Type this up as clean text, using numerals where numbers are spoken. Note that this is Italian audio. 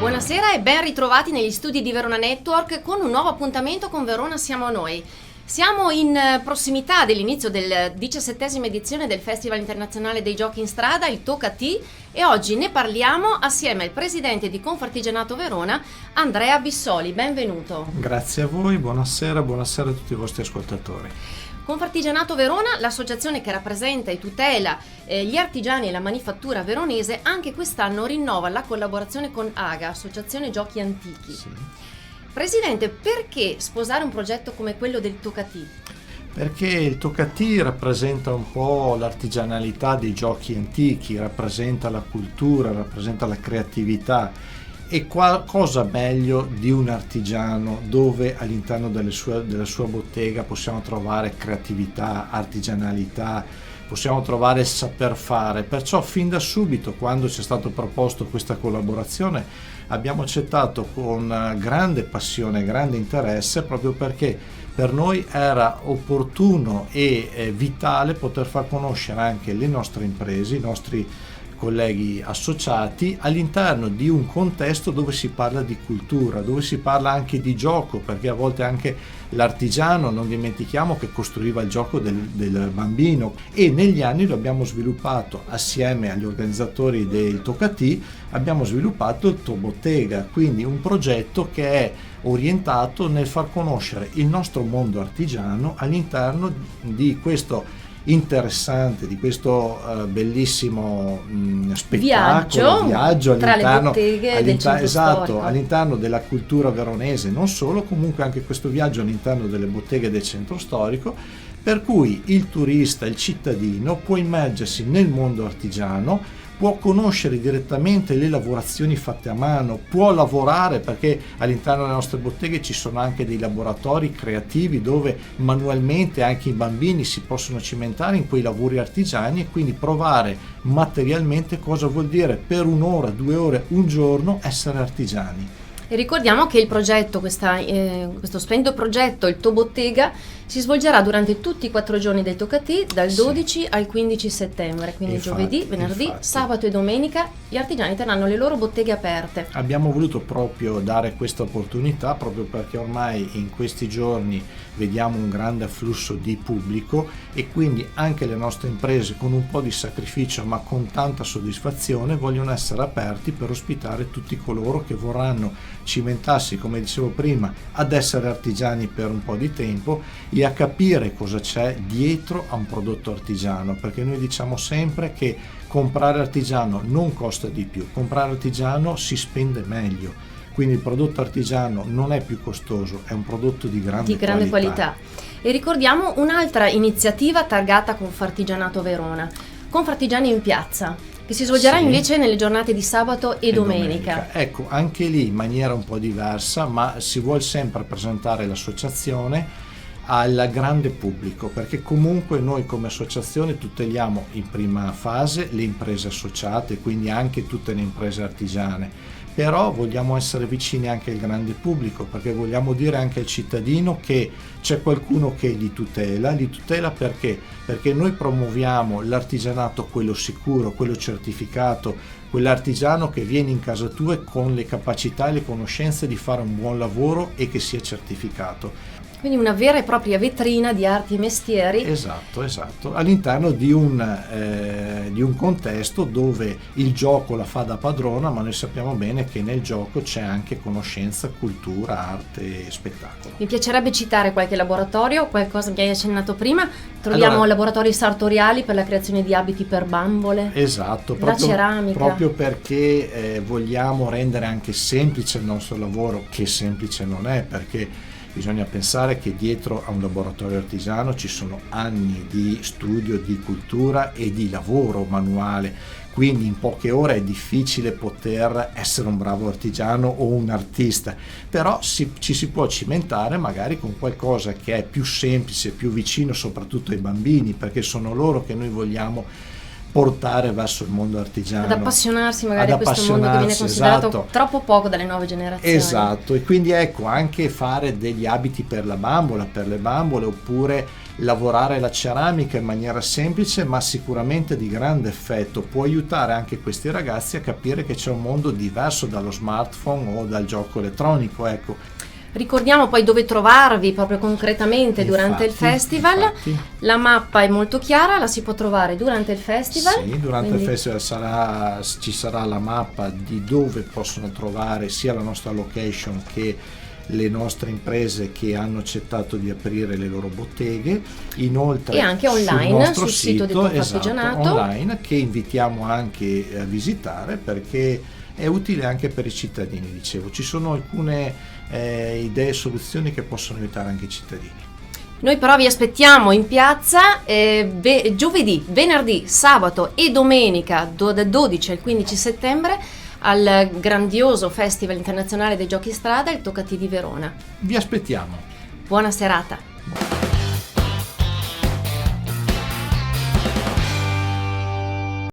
Buonasera e ben ritrovati negli studi di Verona Network con un nuovo appuntamento con Verona Siamo Noi. Siamo in prossimità dell'inizio della 17ª edizione del Festival Internazionale dei Giochi in Strada, il Tocatì, e oggi ne parliamo assieme al presidente di Confartigianato Verona, Andrea Bissoli. Benvenuto. Grazie a voi, buonasera a tutti i vostri ascoltatori. Confartigianato Verona, l'associazione che rappresenta e tutela gli artigiani e la manifattura veronese, anche quest'anno rinnova la collaborazione con AGA, Associazione Giochi Antichi. Sì. Presidente, perché sposare un progetto come quello del Tocatì? Perché il Tocatì rappresenta un po' l'artigianalità dei giochi antichi, rappresenta la cultura, rappresenta la creatività. E cosa meglio di un artigiano dove all'interno della sua bottega possiamo trovare creatività, artigianalità, possiamo trovare il saper fare. Perciò fin da subito, quando ci è stato proposto questa collaborazione, abbiamo accettato con grande passione, grande interesse, proprio perché per noi era opportuno e vitale poter far conoscere anche le nostre imprese, i nostri colleghi associati all'interno di un contesto dove si parla di cultura, dove si parla anche di gioco, perché a volte anche l'artigiano, non dimentichiamo che costruiva il gioco del bambino, e negli anni lo abbiamo sviluppato assieme agli organizzatori del Tocatì, abbiamo sviluppato il Tobottega, quindi un progetto che è orientato nel far conoscere il nostro mondo artigiano all'interno di questo interessante, di questo bellissimo spettacolo, viaggio tra le botteghe del centro storico. All'interno della cultura veronese, non solo, comunque anche questo viaggio all'interno delle botteghe del centro storico, per cui il turista, il cittadino può immergersi nel mondo artigiano, può conoscere direttamente le lavorazioni fatte a mano, può lavorare, perché all'interno delle nostre botteghe ci sono anche dei laboratori creativi dove manualmente anche i bambini si possono cimentare in quei lavori artigiani e quindi provare materialmente cosa vuol dire per un'ora, 2 ore, un giorno essere artigiani. E ricordiamo che il progetto, questo splendido progetto, il Tobottega, si svolgerà durante tutti i 4 giorni del Tocatì, dal 12 al 15 settembre, quindi giovedì, venerdì, sabato e domenica gli artigiani terranno le loro botteghe aperte. Abbiamo voluto proprio dare questa opportunità, proprio perché ormai in questi giorni vediamo un grande afflusso di pubblico e quindi anche le nostre imprese, con un po' di sacrificio ma con tanta soddisfazione, vogliono essere aperti per ospitare tutti coloro che vorranno cimentarsi, come dicevo prima, ad essere artigiani per un po' di tempo e a capire cosa c'è dietro a un prodotto artigiano, perché noi diciamo sempre che comprare artigiano non costa di più, comprare artigiano si spende meglio, quindi il prodotto artigiano non è più costoso, è un prodotto di grande qualità. E ricordiamo un'altra iniziativa targata Confartigianato Verona, Confartigiani in Piazza, che si svolgerà invece nelle giornate di sabato e domenica. Ecco, anche lì in maniera un po' diversa, ma si vuole sempre presentare l'associazione al grande pubblico, perché comunque noi come associazione tuteliamo in prima fase le imprese associate, quindi anche tutte le imprese artigiane, però vogliamo essere vicini anche al grande pubblico, perché vogliamo dire anche al cittadino che c'è qualcuno che li tutela perché noi promuoviamo l'artigianato, quello sicuro, quello certificato, quell'artigiano che viene in casa tua con le capacità e le conoscenze di fare un buon lavoro e che sia certificato. Quindi una vera e propria vetrina di arti e mestieri. Esatto, all'interno di un contesto dove il gioco la fa da padrona, ma noi sappiamo bene che nel gioco c'è anche conoscenza, cultura, arte e spettacolo. Mi piacerebbe citare qualche laboratorio, qualcosa che hai accennato prima. Troviamo laboratori sartoriali per la creazione di abiti per bambole. Esatto, la ceramica. Proprio perché vogliamo rendere anche semplice il nostro lavoro, che semplice non è, perché bisogna pensare che dietro a un laboratorio artigiano ci sono anni di studio, di cultura e di lavoro manuale, quindi in poche ore è difficile poter essere un bravo artigiano o un artista, però ci si può cimentare magari con qualcosa che è più semplice, più vicino soprattutto ai bambini, perché sono loro che noi vogliamo portare verso il mondo artigiano, ad appassionarsi magari a questo mondo che viene considerato troppo poco dalle nuove generazioni. Esatto, e quindi ecco, anche fare degli abiti per la bambola, per le bambole, oppure lavorare la ceramica in maniera semplice ma sicuramente di grande effetto, può aiutare anche questi ragazzi a capire che c'è un mondo diverso dallo smartphone o dal gioco elettronico, ecco. Ricordiamo poi dove trovarvi proprio concretamente durante il festival. Infatti. La mappa è molto chiara, la si può trovare durante il festival. Sì, durante il festival ci sarà la mappa di dove possono trovare sia la nostra location che le nostre imprese che hanno accettato di aprire le loro botteghe, inoltre e anche online sul sito di Confartigianato, online, che invitiamo anche a visitare perché è utile anche per i cittadini. Dicevo, ci sono alcune idee e soluzioni che possono aiutare anche i cittadini. Noi però vi aspettiamo in piazza giovedì, venerdì, sabato e domenica dal 12 al 15 settembre al grandioso Festival Internazionale dei Giochi in Strada, il Toccati di Verona. Vi aspettiamo. Buona serata.